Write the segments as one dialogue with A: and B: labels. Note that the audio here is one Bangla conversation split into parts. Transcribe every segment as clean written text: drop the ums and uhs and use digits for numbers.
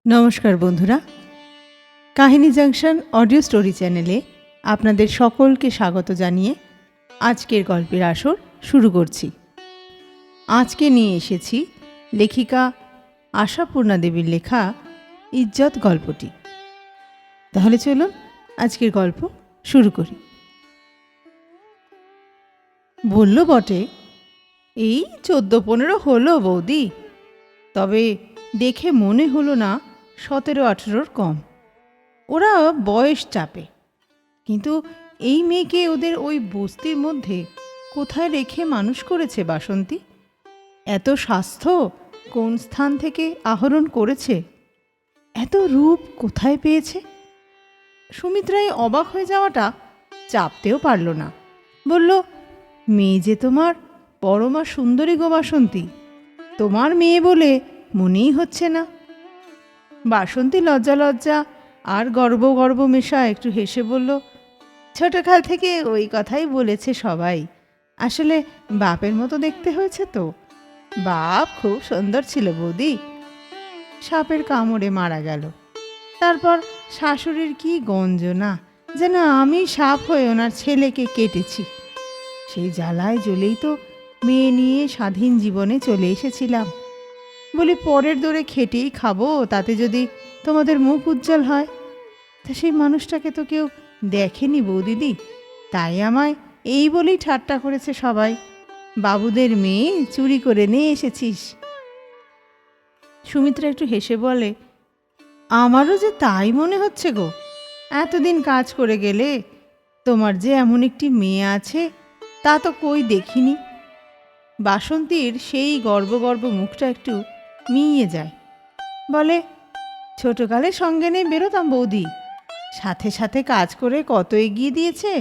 A: নমস্কার বন্ধুরা, কাহিনী জাংশন অডিও স্টোরি চ্যানেলে আপনাদের সকলকে স্বাগত জানিয়ে আজকের গল্পের আসর শুরু করছি। আজকে নিয়ে এসেছি লেখিকা আশাপূর্ণা দেবীর লেখা ইজ্জত গল্পটি। তাহলে চলুন আজকের গল্প শুরু করি। বলল বটে, এই 14-15 হলো বৌদি, তবে দেখে মনে হলো না 17-18 কম। ওরা বয়স চাপে, কিন্তু এই মেয়েকে ওদের ওই বস্তির মধ্যে কোথায় রেখে মানুষ করেছে বাসন্তী? এত স্বাস্থ্য কোন স্থান থেকে আহরণ করেছে? এত রূপ কোথায় পেয়েছে? সুমিত্রাই অবাক হয়ে যাওয়াটা চাপতেও পারল না। বলল, মেয়ে যে তোমার পরমা সুন্দরী গো বাসন্তী, তোমার মেয়ে বলে মনেই হচ্ছে না। বাসন্তী লজ্জা লজ্জা আর গর্ব গর্ব মেশা একটু হেসে বলল, ছোটকাল থেকে ওই কথাই বলেছে সবাই। আসলে বাপের মতো দেখতে হয়েছে তো। বাপ খুব সুন্দর ছিল বৌদি, সাপের কামড়ে মারা গেল। তারপর শাশুড়ির কি গঞ্জনা, যেন আমি সাপ হয়ে ওনার ছেলেকে কেটেছি। সেই জ্বালায় জ্বলেই তো মেয়ে নিয়ে স্বাধীন জীবনে চলে এসেছিলাম। বলি পরের দৌড়ে খেটেই খাবো, তাতে যদি তোমাদের মুখ উজ্জ্বল হয়। তা সেই মানুষটাকে তো কেউ দেখেনি বৌদিদি, তাই আমায় এই বলেই ঠাট্টা করেছে সবাই, বাবুদের মেয়ে চুরি করে নিয়ে এসেছিস। সুমিত্রা একটু হেসে বলে, আমারও যে তাই মনে হচ্ছে গো। এতদিন কাজ করে গেলে তোমার যে এমন একটি মেয়ে আছে তা তো কই দেখিনি। বাসন্তীর সেই গর্ব গর্ব মুখটা একটু মিইয়ে যায়। বলে, ছোটকালে সঙ্গে নিয়ে বেরোতাম বৌদি, সাথে সাথে কাজ করে কত এগিয়ে দিয়েছে।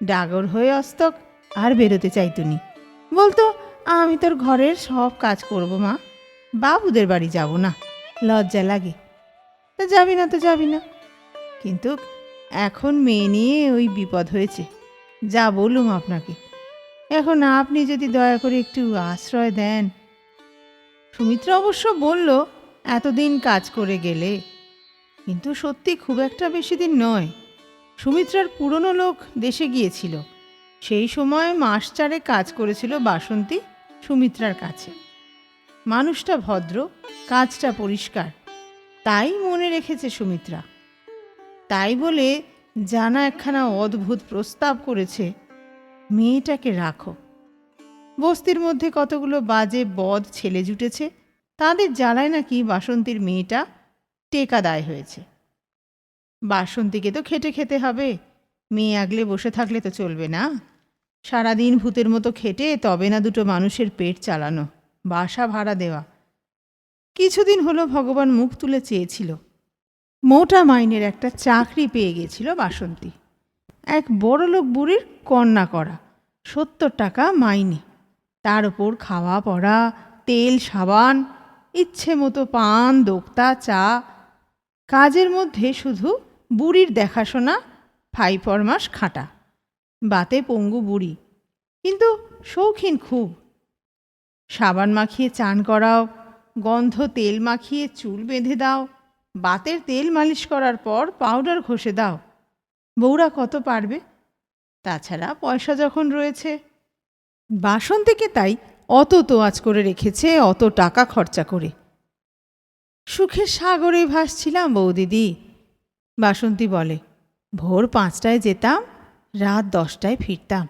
A: ডাগর হয়ে অস্তক আর বেরোতে চাইতুনি, বলতো আমি তোর ঘরের সব কাজ করব মা, বাবুদের বাড়ি যাব না, লজ্জা লাগে। তা যাবি না তো যাবি না, কিন্তু এখন মেয়ে নিয়ে ওই বিপদ হয়েছে, যা বলুম আপনাকে। এখন আপনি যদি দয়া করে একটু আশ্রয় দেন। সুমিত্রা অবশ্য বলল, এতদিন কাজ করে গেলে, কিন্তু সত্যি খুব একটা বেশি দিন নয়। সুমিত্রার পুরনো লোক দেশে গিয়েছিল, সেই সময় মাস 4 কাজ করেছিল বাসন্তী সুমিত্রার কাছে। মানুষটা ভদ্র, কাজটা পরিষ্কার, তাই মনে রেখেছে সুমিত্রা। তাই বলে জানা একখানা অদ্ভুত প্রস্তাব করেছে, মেয়েটাকে রাখো। বস্তির মধ্যে কতগুলো বাজে বদ ছেলে জুটেছে, তাদের জ্বালায় নাকি বাসন্তীর মেয়েটা টেকা দায় হয়েছে। বাসন্তীকে তো খেটে খেতে হবে, মেয়ে আগলে বসে থাকলে তো চলবে না। সারাদিন ভূতের মতো খেটে তবে না দুটো মানুষের পেট চালানো, বাসা ভাড়া দেওয়া। কিছুদিন হলো ভগবান মুখ তুলে চেয়েছিল, মোটা মাইনের একটা চাকরি পেয়ে গেছিল বাসন্তী। এক বড়লোক বুড়ির কন্যা করা, 70 টাকা মাইনে, তার ওপর খাওয়া পড়া, তেল সাবান, ইচ্ছে মতো পান, দোক্তা, চা। কাজের মধ্যে শুধু বুড়ির দেখাশোনা, 5 মাস খাটা। বাতে পঙ্গু বুড়ি, কিন্তু শৌখিন খুব। সাবান মাখিয়ে চান করাও, গন্ধ তেল মাখিয়ে চুল বেঁধে দাও, বাতের তেল মালিশ করার পর পাউডার ঘষে দাও। বউরা কত পারবে? তাছাড়া পয়সা যখন রয়েছে। বাসন্তীকে তাই অত তোয়াজ করে রেখেছে, অত টাকা খরচা করে। সুখের সাগরে ভাসছিলাম বৌদিদি। বাসন্তী বলে, ভোর 5টায় যেতাম, রাত 10টায় ফিরতাম।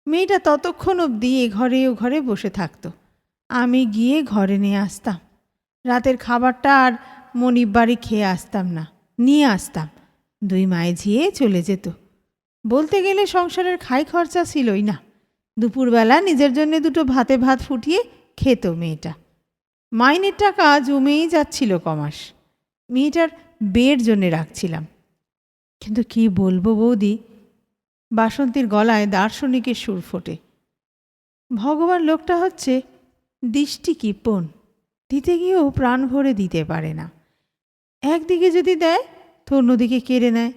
A: মেয়েটা ততক্ষণ অবধি এ ঘরে ও ঘরে বসে থাকতো, আমি গিয়ে ঘরে নিয়ে আসতাম। রাতের খাবারটা আর মনিব বাড়ি খেয়ে আসতাম না, নিয়ে আসতাম। 2 মায়ে ঝিয়ে চলে যেত। বলতে গেলে সংসারের খাই খরচা ছিলই না। দুপুরবেলা নিজের জন্য দুটো ভাতে ভাত ফুটিয়ে খেত মেয়েটা। মাইনের টাকা জমেই যাচ্ছিল কমাস। মেয়েটার বের জন্যে রাখছিলাম। কিন্তু কি বলবো বৌদি, বাসন্তীর গলায় দার্শনিকের সুর ফোটে। ভগবান লোকটা হচ্ছে দৃষ্টি কৃপণ, দিতে গিয়েও প্রাণ ভরে দিতে পারে না। একদিকে যদি দেয় তো অন্যদিকে কেড়ে নেয়।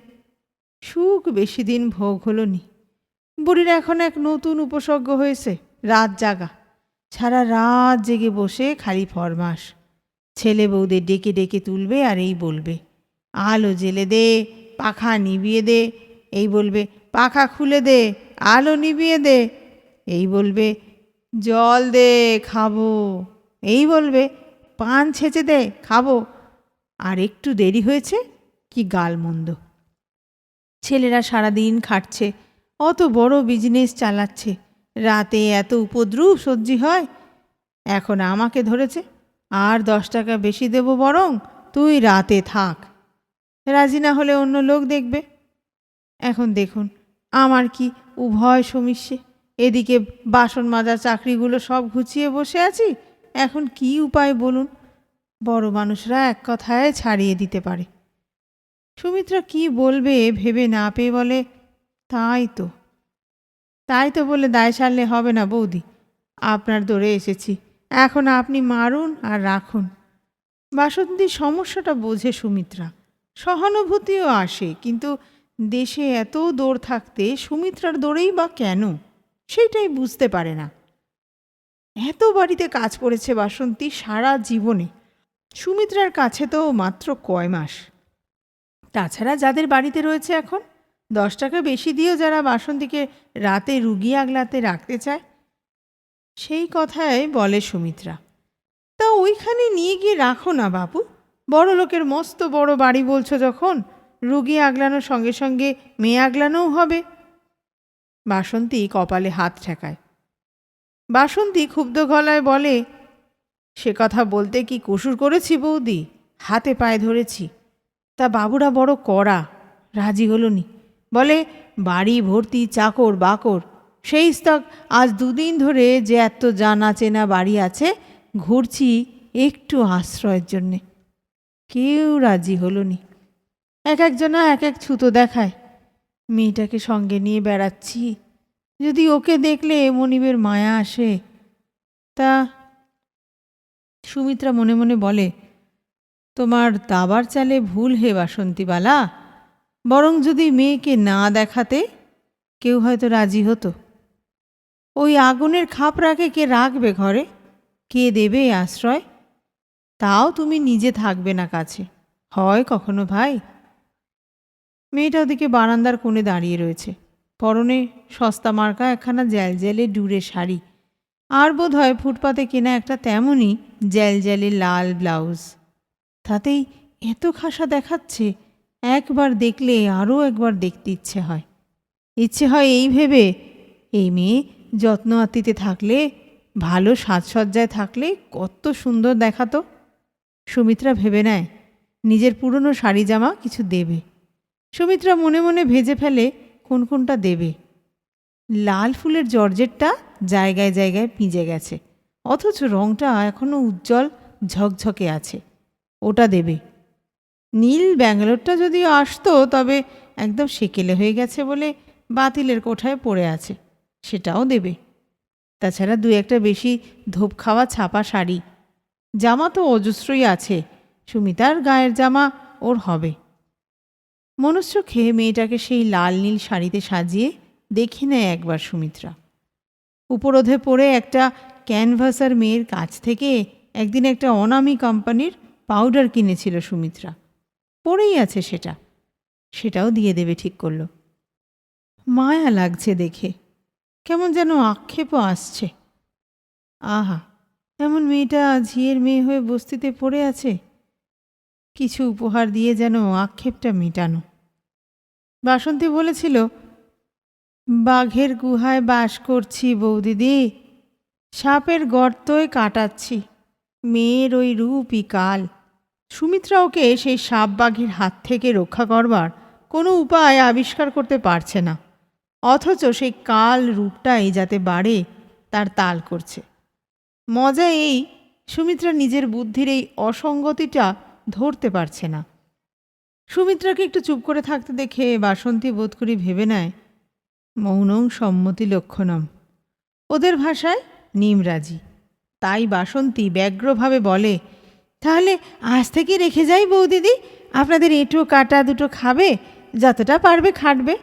A: সুখ বেশি দিন ভোগ হলো নি। বুড়ির এখন এক নতুন উপসর্গ হয়েছে, রাত জাগা। সারা রাত জেগে বসে খালি ফরমাস। ছেলে বউদের ডেকে ডেকে তুলবে আর এই বলবে, আলো জ্বেলে দে, পাখা নিভিয়ে দে। এই বলবে, পাখা খুলে দে, আলো নিভিয়ে দে। এই বলবে, জল দে, খাবো। এই বলবে, পান ছেঁচে দে, খাবো। আর একটু দেরি হয়েছে কি গালমন্দ। ছেলেরা সারাদিন খাটছে, অত বড় বিজনেস চালাচ্ছে, রাতে এত উপদ্রব সহ্য হয়। এখন আমাকে ধরেছে, আর 10 টাকা বেশি দেব, বরং তুই রাতে থাক। রাজি না হলে অন্য লোক দেখবে। এখন দেখুন আমার কি উভয় সমস্যে। এদিকে বাসন মাজার চাকরিগুলো সব ঘুচিয়ে বসে আছি, এখন কি উপায় বলুন? বড় মানুষরা এক কথায় ছাড়িয়ে দিতে পারে। সুমিত্রা কি বলবে ভেবে না পেয়ে বলে, তাই তো বলে দায় সারলে হবে না বৌদি। আপনার দৌড়ে এসেছি, এখন আপনি মারুন আর রাখুন। বাসন্তীর সমস্যাটা বোঝে সুমিত্রা, সহানুভূতিও আসে, কিন্তু দেশে এত দৌড় থাকতে সুমিত্রার দৌড়েই বা কেন, সেইটাই বুঝতে পারে না। এত বাড়িতে কাজ করেছে বাসন্তী সারা জীবনে, সুমিত্রার কাছে তো মাত্র কয় মাস। তাছাড়া যাদের বাড়িতে রয়েছে এখন, 10 টাকা বেশি দিয়েও যারা বাসন্তীকে রাতে রুগী আগলাতে রাখতে চায়, সেই কথাই বলে সুমিত্রা। তা ওইখানে নিয়ে গিয়ে রাখো না বাবু, বড় লোকের মস্ত বড় বাড়ি বলছো যখন, রুগী আগলানোর সঙ্গে সঙ্গে মেয়ে আগলানোও হবে। বাসন্তী কপালে হাত ঠেকায়। বাসন্তী ক্ষুব্ধ গলায় বলে, সে কথা বলতে কি কসুর করেছি বৌদি, হাতে পায়ে ধরেছি। তা বাবুরা বড় কড়া, রাজি হলো নি। বলে বাড়ি ভর্তি চাকর বাকর, সেই স্তক আজ 2 দিন ধরে যে এত জানা চেনা বাড়ি আছে ঘুরছি একটু আশ্রয়ের জন্যে। কেউ রাজি হলো নি। এক একজনা এক এক ছুতো দেখায়। মেয়েটাকে সঙ্গে নিয়ে বেড়াচ্ছি, যদি ওকে দেখলে মনিবের মায়া আসে। তা সুমিত্রা মনে মনে বলে, তোমার দাবার চালে ভুল হে বাসন্তীবালা, বরং যদি মেয়েকে না দেখাতে কেউ হয়তো রাজি হতো। ওই আগুনের খাপ রাখে কে রাখবে ঘরে, কে দেবে আশ্রয়? তাও তুমি নিজে থাকবে না কাছে, হয় কখনো ভাই? মেয়েটা ওদিকে বারান্দার কোণে দাঁড়িয়ে রয়েছে, পরনে সস্তা মার্কা একখানা জ্যালজ্যালে ডুরে শাড়ি, আর বোধ হয় ফুটপাতে কেনা একটা তেমনই জ্যালজ্যালে লাল ব্লাউজ। তাতেই এত খাসা দেখাচ্ছে, একবার দেখলে আরও একবার দেখতে ইচ্ছে হয় এই ভেবে, এই মেয়ে যত্ন আত্তিতে থাকলে, ভালো সাজসজ্জায় থাকলে কত সুন্দর দেখাতো। সুমিত্রা ভেবে নেয় নিজের পুরনো শাড়ি জামা কিছু দেবে। সুমিত্রা মনে মনে ভেজে ফেলে কোন কোনটা দেবে। লাল ফুলের জর্জেটটা জায়গায় জায়গায় পিঁজে গেছে, অথচ রংটা এখনও উজ্জ্বল ঝকঝকে আছে, ওটা দেবে। নীল ব্যাঙ্গালোরটা যদিও আসতো, তবে একদম সেকেলে হয়ে গেছে বলে বাতিলের কোঠায় পড়ে আছে, সেটাও দেবে। তাছাড়া 2-1টা বেশি ধোপ খাওয়া ছাপা শাড়ি, জামা তো অজস্রই আছে, সুমিতার গায়ের জামা ওর হবে। মনশ্চোখে মেয়েটাকে সেই লাল নীল শাড়িতে সাজিয়ে দেখে নেয় একবার সুমিত্রা। উপরোধে পড়ে একটা ক্যানভাসার মেয়ের কাছ থেকে একদিন একটা অনামী কোম্পানির পাউডার কিনেছিল সুমিত্রা, পড়েই আছে সেটাও দিয়ে দেবে ঠিক করল। মায়া লাগছে দেখে, কেমন যেন আক্ষেপও আসছে। আহা, এমন মেয়েটা ঝিয়ের মেয়ে হয়ে বস্তিতে পড়ে আছে, কিছু উপহার দিয়ে যেন আক্ষেপটা মেটানো। বাসন্তী বলেছিল, বাঘের গুহায় বাস করছি বৌদিদি, সাপের গর্তয় কাটাচ্ছি, মেয়ের ওই রূপই কাল। সুমিত্রা ওকে সেই সাপ বাঘের হাত থেকে রক্ষা করবার কোনো উপায় আবিষ্কার করতে পারছে না, অথচ সেই কাল রূপটাই যাতে বাড়ে তার তাল করছে। মজা এই, সুমিত্রা নিজের বুদ্ধির এই অসঙ্গতিটা ধরতে পারছে না। সুমিত্রাকে একটু চুপ করে থাকতে দেখে বাসন্তী বোধ করি ভেবে নেয়, মৌনং সম্মতি লক্ষণম, ওদের ভাষায় নিমরাজি। তাই বাসন্তী ব্যগ্রভাবে বলে, তাহলে আজ থেকে রেখে যাই বৌদিদি, আপনাদের এঁটো কাটা দুটো খাবে, যতটা পারবে খাটবে।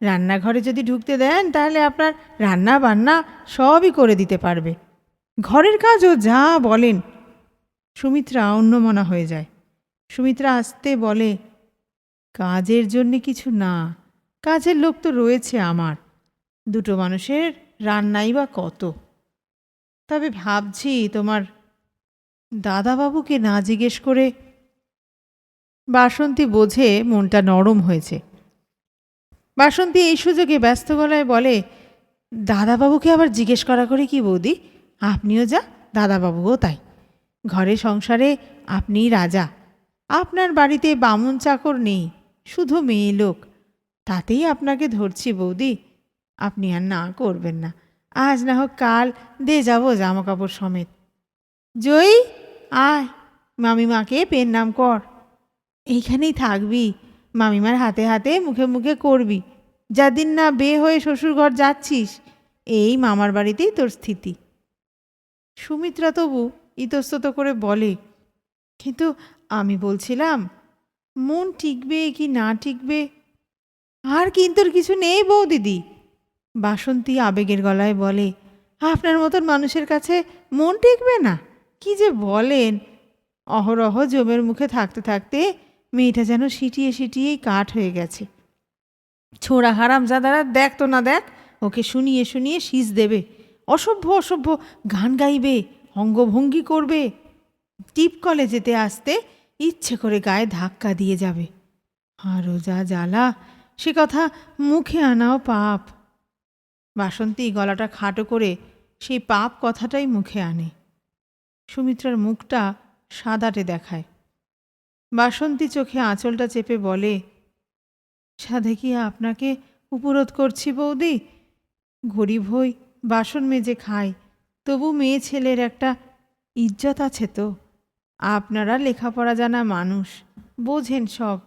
A: রান্নাঘরে যদি ঢুকতে দেন তাহলে আপনার রান্না বান্না সবই করে দিতে পারবে, ঘরের কাজও যা বলেন। সুমিত্রা অন্যমনা হয়ে যায়। সুমিত্রা আস্তে বলে, কাজের জন্যে কিছু না, কাজের লোক তো রয়েছে আমার, দুটো মানুষের রান্নাই বা কত। তবে ভাবছি তোমার দাদাবাবুকে না জিজ্ঞেস করে। বাসন্তী বোঝে মনটা নরম হয়েছে। বাসন্তী এই সুযোগে ব্যস্ত গলায় বলে, দাদাবাবুকে আবার জিজ্ঞেস করা করে কি বৌদি? আপনিও যা, দাদাবাবুও তাই। ঘরে সংসারে আপনিই রাজা। আপনার বাড়িতে বামুন চাকর নেই, শুধু মেয়ে লোক। তাতেই আপনাকে ধরছি বৌদি, আপনি আর না করবেন না। আজ না হোক কাল দে যাব জামা কাপড় সমেত। জয়ী, আয়, মামিমাকে পেন নাম কর। এইখানেই থাকবি, মামিমার হাতে হাতে মুখে মুখে করবি। যাদিন না বে হয়ে শ্বশুরঘর যাচ্ছিস, এই মামার বাড়িতেই তোর স্থিতি। সুমিত্রা তবু ইতস্তত করে বলে, কিন্তু আমি বলছিলাম, মন টিকবে কি না টিকবে। আর কিন্তুর কিছু নেই বৌদিদি। বাসন্তী আবেগের গলায় বলে, আপনার মতন মানুষের কাছে মন টিকবে না? কি যে বলেন! অহরহ জমের মুখে থাকতে থাকতে মেয়েটা যেন সিটিয়ে সিটিয়েই কাঠ হয়ে গেছে। ছোড়া হারামজাদারা দেখ তো না দেখ, ওকে শুনিয়ে শুনিয়ে শীষ দেবে, অসভ্য অসভ্য গান গাইবে, অঙ্গভঙ্গি করবে, টিপ কলে যেতে আসতে ইচ্ছে করে গায়ে ধাক্কা দিয়ে যাবে। আরও যা জ্বালা, সে কথা মুখে আনাও পাপ। বাসন্তী গলাটা খাটো করে সেই পাপ কথাটাই মুখে আনে। সুমিত্রার মুখটা সাদাটে দেখায়। বাসন্তী চোখে আঁচলটা চেপে বলে, সাধে কি আপনাকে উপরোধ করছি বৌদি? গরিব হই, বাসন মেজে খাই, তবু মেয়ে ছেলের একটা ইজ্জত আছে তো। আপনারা লেখাপড়া জানা মানুষ, বোঝেন সব।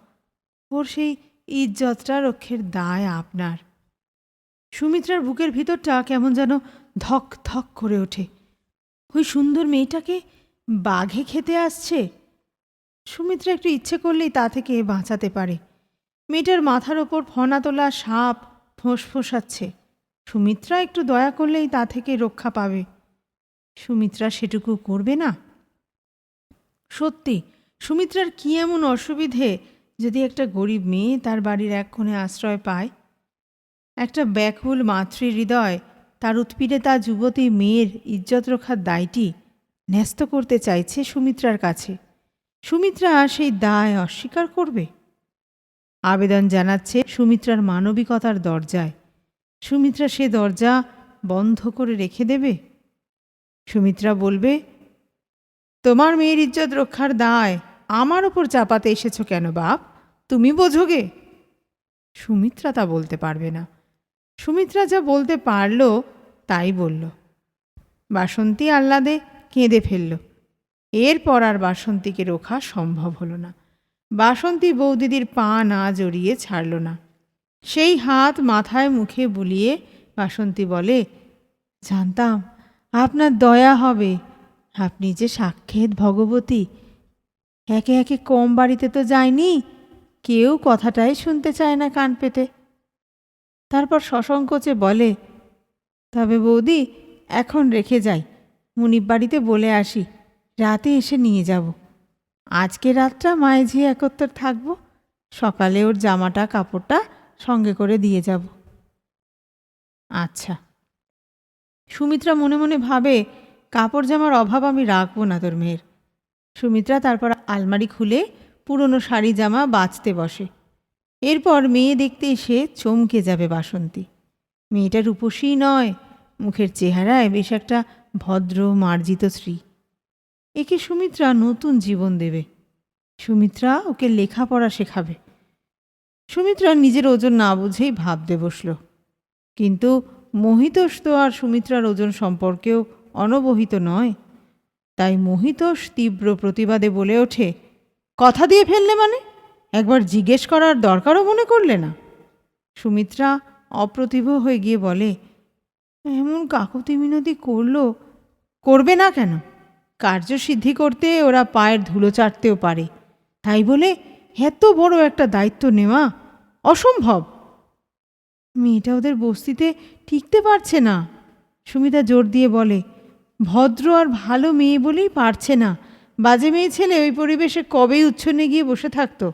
A: ওর সেই ইজ্জতটা রক্ষের দায় আপনার। সুমিত্রার বুকের ভিতরটা কেমন যেন ধক ধক করে ওঠে। ওই সুন্দর মেয়েটাকে বাঘে খেতে আসছে। সুমিত্রা একটু ইচ্ছে করলেই তা থেকে বাঁচাতে পারে। মেয়েটার মাথার ওপর ফনা তোলা সাপ ফোঁসফোঁসাচ্ছে। সুমিত্রা একটু দয়া করলেই তা থেকে রক্ষা পাবে। সুমিত্রা সেটুকু করবে না? সত্যি, সুমিত্রার কি এমন অসুবিধে যদি একটা গরিব মেয়ে তার বাড়ির এক কোণে আশ্রয় পায়? একটা ব্যাকুল মাতৃ হৃদয় তার উৎপীড়িতা যুবতী মেয়ের ইজ্জত রক্ষার দায়টি ন্যস্ত করতে চাইছে সুমিত্রার কাছে। সুমিত্রা সেই দায় অস্বীকার করবে? আবেদন জানাচ্ছে সুমিত্রার মানবিকতার দরজায়। সুমিত্রা সে দরজা বন্ধ করে রেখে দেবে? সুমিত্রা বলবে, তোমার মেয়ের ইজ্জত রক্ষার দায় আমার ওপর চাপাতে এসেছ কেন বাপ? তুমি বোঝোগে? সুমিত্রা তা বলতে পারবে না। সুমিত্রা যা বলতে পারল তাই বলল। বাসন্তী আহ্লাদে কেঁদে ফেলল। এরপর আর বাসন্তীকে রোখা সম্ভব হলো না। বাসন্তী বৌদিদির পা না জড়িয়ে ছাড়ল না। সেই হাত মাথায় মুখে বুলিয়ে বাসন্তী বলে, জানতাম আপনার দয়া হবে। আপনি যে সাক্ষাৎ ভগবতী। একে একে কম বাড়িতে তো যায়নি, কেউ কথাটাই শুনতে চায় না কান পেতে। তারপর সসংকোচে বলে, তবে বৌদি এখন রেখে যাই, মুনিব বাড়িতে বলে আসি, রাতে এসে নিয়ে যাব। আজকে রাতটা মায়ে ঝিয়ে একত্তর থাকব, সকালে ওর জামাটা কাপড়টা সঙ্গে করে দিয়ে যাব। আচ্ছা। সুমিত্রা মনে মনে ভাবে, কাপড় জামার অভাব আমি রাখবো না তোর মেয়ের। সুমিত্রা তারপর আলমারি খুলে পুরনো শাড়ি জামা বাছতে বসে। এরপর মেয়ে দেখতে এসে চমকে যাবে বাসন্তী। মেয়েটা রূপসী নয়, মুখের চেহারায় বেশ একটা ভদ্র মার্জিত শ্রী। একে সুমিত্রা নতুন জীবন দেবে। সুমিত্রা ওকে লেখাপড়া শেখাবে। সুমিত্রা নিজের ওজন না বুঝেই ভাবতে বসল। কিন্তু মহিতোষ তো আর সুমিত্রার ওজন সম্পর্কেও অনবহিত নয়। তাই মহিতোষ তীব্র প্রতিবাদে বলে ওঠে, কথা দিয়ে ফেললে মানে? একবার জিজ্ঞেস করার দরকারও মনে করলে না? সুমিত্রা অপ্রতিভ হয়ে গিয়ে বলে, এমন কাকুতি মিনতি করবে না কেন? কার্যসিদ্ধি করতে ওরা পায়ের ধুলো চাটতেও পারে, তাই বলে এত বড় একটা দায়িত্ব নেওয়া অসম্ভব। মেয়েটা ওদের বস্তিতে টিকতে পারছে না। সুমিতা জোর দিয়ে বলে, ভদ্র আর ভালো মেয়ে বলেই পারছে না, বাজে মেয়ে ছেলে ওই পরিবেশে কবেই উচ্ছন্নে গিয়ে বসে থাকতো।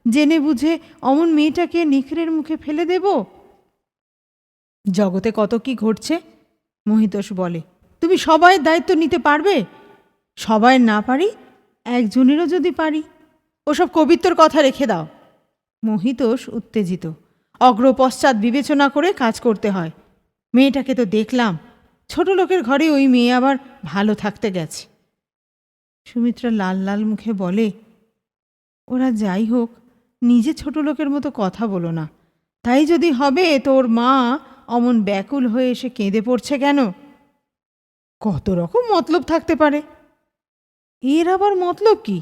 A: জেনে বুঝে অমন মেয়েটাকে নিখড়ের মুখে ফেলে দেব? জগতে কত কি ঘটছে, মহিতোষ বলে। তুমি সবাইয়ের দায়িত্ব নিতে পারবে? সবাই না পারি, একজনেরও যদি পারি। ওসব কবিত্বর কথা রেখে দাও। মহিতোষ উত্তেজিত। অগ্রপশ্চাৎ বিবেচনা করে কাজ করতে হয়। মেয়েটাকে তো দেখলাম, ছোট লোকের ঘরে ওই মেয়ে আবার ভালো থাকতে গেছে। সুমিত্রা লাল লাল মুখে বলে, ওরা যাই হোক, নিজে ছোট লোকের মতো কথা বলো না। তাই যদি হবে, তোর মা অমন ব্যাকুল হয়ে এসে কেঁদে পড়ছে কেন? কত রকম মতলব থাকতে পারে। এর আবার মতলব কি?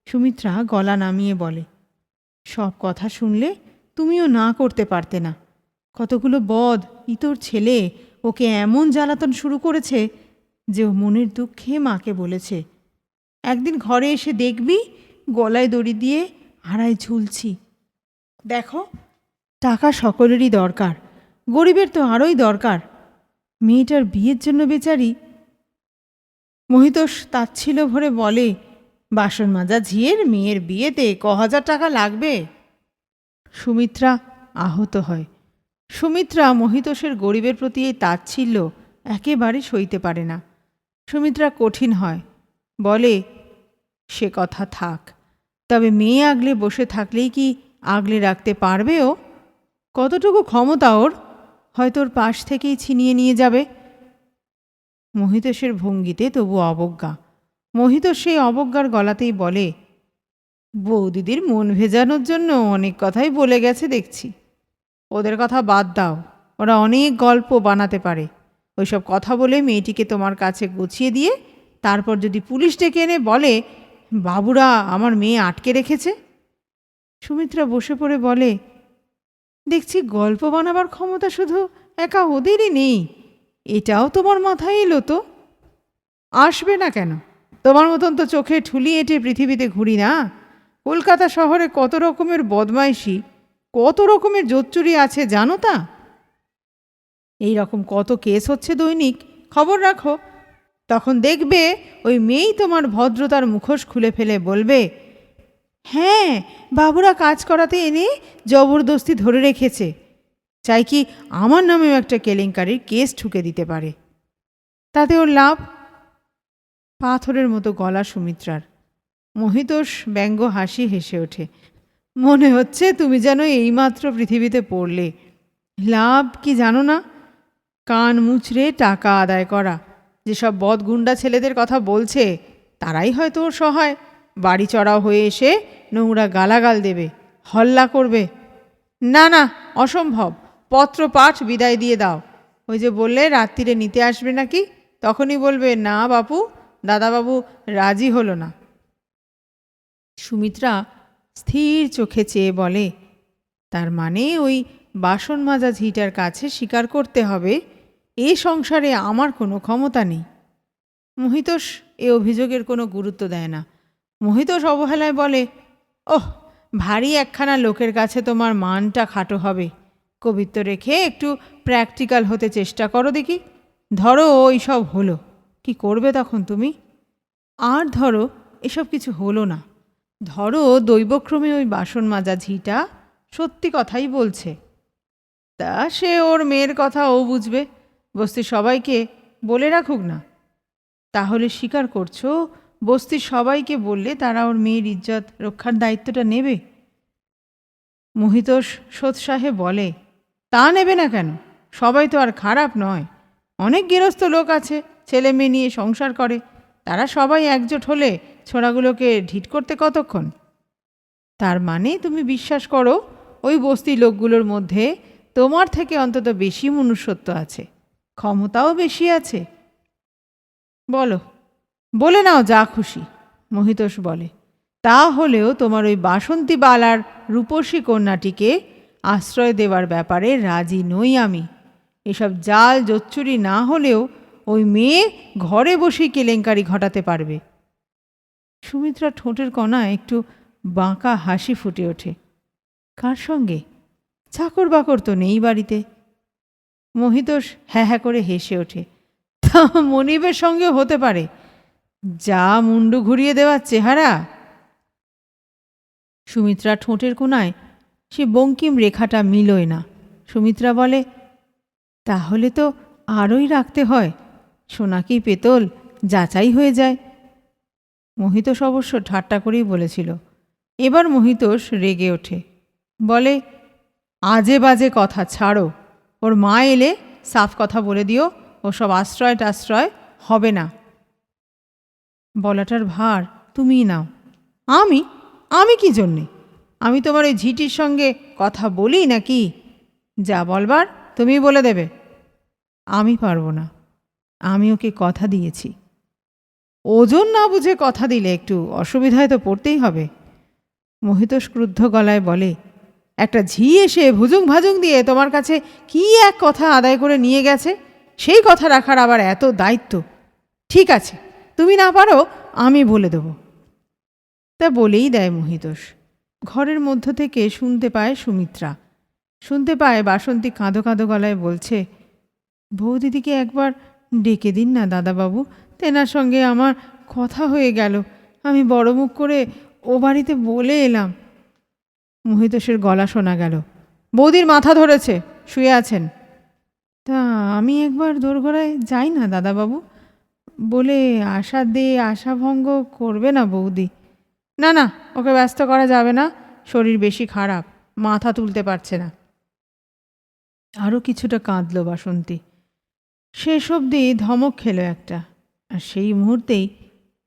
A: সুমিত্রা গলা নামিয়ে বলে। সব কথা শুনলে তুমিও না করতে পারতে না। কতগুলো বদ ইতর ছেলে ওকে এমন জ্বালাতন শুরু করেছে যে ও মনের দুঃখে মাকে বলেছে, একদিন ঘরে এসে দেখবি গলায় দড়ি দিয়ে হারায় ঝুলছি। দেখো, টাকা সকলেরই দরকার, গরিবের তো আরোই দরকার। মেয়েটার বিয়ের জন্য বেচারি। মহিতোষ তাচ্ছিল্য ভরে বলে, বাসন মাজা ঝিয়ের মেয়ের বিয়েতে 1,000 টাকা লাগবে? সুমিত্রা আহত হয়। সুমিত্রা মহিতোষের গরিবের প্রতি এই তাচ্ছিল্য একেবারে সইতে পারে না। সুমিত্রা কঠিন হয়, বলে, সে কথা থাক, তবে মেয়ে আগলে বসে থাকলেই কি আগলে রাখতে পারবে ও? কতটুকু ক্ষমতা ওর? হয়তো ওর পাশ থেকেই ছিনিয়ে নিয়ে যাবে। মহিতোষের ভঙ্গিতে তবু অবজ্ঞা। মহিতোষ সেই অবজ্ঞার গলাতেই বলে, বৌদিদির মন ভেজানোর জন্য অনেক কথাই বলে গেছে দেখছি। ওদের কথা বাদ দাও, ওরা অনেক গল্প বানাতে পারে। ওইসব কথা বলে মেয়েটিকে তোমার কাছে গুছিয়ে দিয়ে তারপর যদি পুলিশ ডেকে এনে বলে বাবুরা আমার মেয়ে আটকে রেখেছে। সুমিত্রা বসে পড়ে বলে, দেখছি গল্প বানাবার ক্ষমতা শুধু একা ওদেরই নেই, এটাও তোমার মাথায় এলো তো? আসবে না কেন? তোমার মতন তো চোখে ঠুলি এঁটে পৃথিবীতে ঘুরি না। কলকাতা শহরে কত রকমের বদমাইশি, কত রকমের জোচ্চুরি আছে জানো তা? এই রকম কত কেস হচ্ছে দৈনিক, খবর রাখো। তখন দেখবে ওই মেয়েই তোমার ভদ্রতার মুখোশ খুলে ফেলে বলবে, হ্যাঁ, বাবুরা কাজ করাতে এনে জবরদস্তি ধরে রেখেছে, চাই কি আমার নামেও একটা কেলেঙ্কারির কেস ঠুকে দিতে পারে। তাতে ওর লাভ? পাথরের মতো গলা সুমিত্রার। মহিতোষ ব্যঙ্গ হাসি হেসে ওঠে। মনে হচ্ছে তুমি যেন এইমাত্র পৃথিবীতে পড়লে। লাভ কি জানো না? কান মুচড়ে টাকা আদায় করা। যেসব বদগুন্ডা ছেলেদের কথা বলছে তারাই হয়তো ওর সহায়। বাড়ি চড়াও হয়ে এসে নোংরা গালাগাল দেবে, হল্লা করবে। না না, অসম্ভব, পত্র পাঠ বিদায় দিয়ে দাও। ওই যে বললে রাত্রিরে নিতে আসবে নাকি, তখনই বলবে, না বাপু, দাদাবাবু রাজি হলো না। সুমিত্রা স্থির চোখে চেয়ে বলে, তার মানে ওই বাসন মাজা ঝিটার কাছে স্বীকার করতে হবে এ সংসারে আমার কোনো ক্ষমতা নেই। মহিতোষ এ অভিযোগের কোনো গুরুত্ব দেয় না। মহিতোষ অবহেলায় বলে, ওহ, ভারী একখানা লোকের কাছে তোমার মানটা খাটো হবে। কবিত্ব রেখে একটু প্র্যাকটিক্যাল হতে চেষ্টা করো দেখি। ধরো ওই সব হলো, কি করবে তখন তুমি? আর ধরো এসব কিছু হলো না, ধরো দৈবক্রমে ওই বাসন মাজা ঝিটা সত্যি কথাই বলছে, তা সে ওর মেয়ের কথা ও বুঝবে, বস্তির সবাইকে বলে রাখুক না। তাহলে স্বীকার করছো বস্তির সবাইকে বললে তারা ওর মেয়ের ইজ্জত রক্ষার দায়িত্বটা নেবে? মহিতোষ সোৎসাহে বলে, তা নেবে না কেন? সবাই তো আর খারাপ নয়। অনেক গেরস্থ লোক আছে, ছেলে মেয়ে নিয়ে সংসার করে, তারা সবাই একজোট হলে ছোড়াগুলোকে ঢিট করতে কতক্ষণ? তার মানে তুমি বিশ্বাস করো ওই বস্তির লোকগুলোর মধ্যে তোমার থেকে অন্তত বেশি মনুষ্যত্ব আছে, ক্ষমতাও বেশি আছে? বলো, বলে নাও যা খুশি। মহিতোষ বলে, তা হলেও তোমার ওই বাসন্তী বালার রূপসী কন্যাটিকে আশ্রয় দেওয়ার ব্যাপারে রাজি নই আমি। এসব জাল জোচ্চুরি না হলেও ওই মেয়ে ঘরে বসেই কেলেঙ্কারি ঘটাতে পারবে। সুমিত্রা ঠোঁটের কণায় একটু বাঁকা হাসি ফুটে ওঠে। কার সঙ্গে? চাকর বাকর তো নেই বাড়িতে। মহিতোষ হ্যাঁ হ্যাঁ করে হেসে ওঠে, তা মনিবের সঙ্গে হতে পারে। যা মুন্ডু ঘুরিয়ে দেওয়ার চেহারা! সুমিত্রা ঠোঁটের কোণায় সে বঙ্কিম রেখাটা মিলয় না। সুমিত্রা বলে, তাহলে তো আরই রাখতে হয়, সোনা কি পেতল যাচাই হয়ে যায়। মহিতোষ অবশ্য ঠাট্টা করেই বলেছিল। এবার মহিতোষ রেগে ওঠে, বলে, আজে বাজে কথা ছাড়ো। ওর মা এলে সাফ কথা বলে দিও, ওসব আশ্রয় টাশ্রয় হবে না। বলাটার ভার তুমিই নাও। আমি আমি কি জন্যে? আমি তোমার ওই ঝিটির সঙ্গে কথা বলি নাকি? যা বলবার তুমিই বলে দেবে। আমি পারবো না, আমি ওকে কথা দিয়েছি। ওজন না বুঝে কথা দিলে একটু অসুবিধায় তো পড়তেই হবে। মহিতোষ ক্রুদ্ধ গলায় বলে, একটা ঝি এসে ভুজুং ভাজুং দিয়ে তোমার কাছে কি এক কথা আদায় করে নিয়ে গেছে, সেই কথা রাখার আবার এত দায়িত্ব? ঠিক আছে, তুমি না পারো, আমি বলে দেব। তা বলেই দেয় মহিতোষ। ঘরের মধ্য থেকে শুনতে পায় সুমিত্রা, শুনতে পায় বাসন্তী কাঁদো কাঁদো গলায় বলছে, বৌদিদিকে একবার ডেকে দিন না দাদাবাবু, তেনার সঙ্গে আমার কথা হয়ে গেল, আমি বড় মুখ করে ও বাড়িতে বলে এলাম। মহিতোষের গলা শোনা গেল, বৌদির মাথা ধরেছে, শুয়ে আছেন। তা আমি একবার দোরগোড়ায় যাই না দাদাবাবু, বলে আশা দিয়ে আশাভঙ্গ করবে না বৌদি? না না, ওকে ব্যস্ত করা যাবে না, শরীর বেশি খারাপ, মাথা তুলতে পারছে না। আরও কিছুটা কাঁদল বাসন্তী। শেষ অবধি ধমক খেল একটা, আর সেই মুহূর্তেই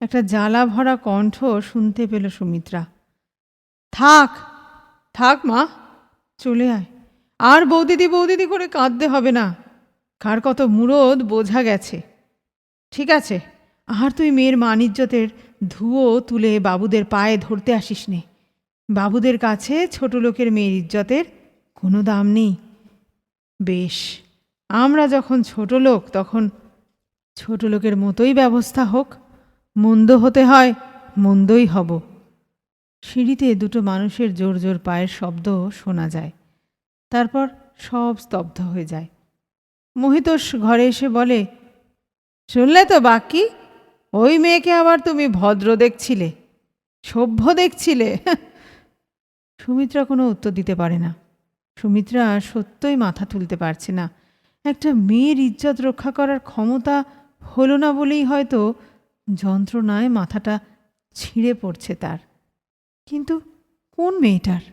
A: একটা জ্বালা ভরা কণ্ঠ শুনতে পেল সুমিত্রা। থাক থাক মা, চলে আয়, আর বৌদিদি বৌদিদি করে কাঁদতে হবে না, কার কত মুরদ বোঝা গেছে। ঠিক আছে, আর তুই মেয়ের মান ইজ্জতের ধুয়ো তুলে বাবুদের পায়ে ধরতে আসিস নে। বাবুদের কাছে ছোট লোকের মেয়ের ইজ্জতের কোনো দাম নেই। বেশ, আমরা যখন ছোট লোক, তখন ছোট লোকের মতোই ব্যবস্থা হোক। মন্দ হতে হয়, মন্দই হব। সিঁড়িতে দুটো মানুষের জোর জোর পায়ের শব্দ শোনা যায়, তারপর সব স্তব্ধ হয়ে যায়। মহিতোষ ঘরে এসে বলে, শুনলে তো বাকি, ওই মেয়েকে আবার তুমি ভদ্র দেখছিলে, সভ্য দেখছিলে? সুমিত্রা কোনো উত্তর দিতে পারে না। সুমিত্রা সত্যই মাথা তুলতে পারছে না। একটা মেয়ের ইজ্জত রক্ষা করার ক্ষমতা হলো না বলেই হয়তো যন্ত্রণায় মাথাটা ছিঁড়ে পড়ছে তার। কিন্তু কোন মেয়েটার?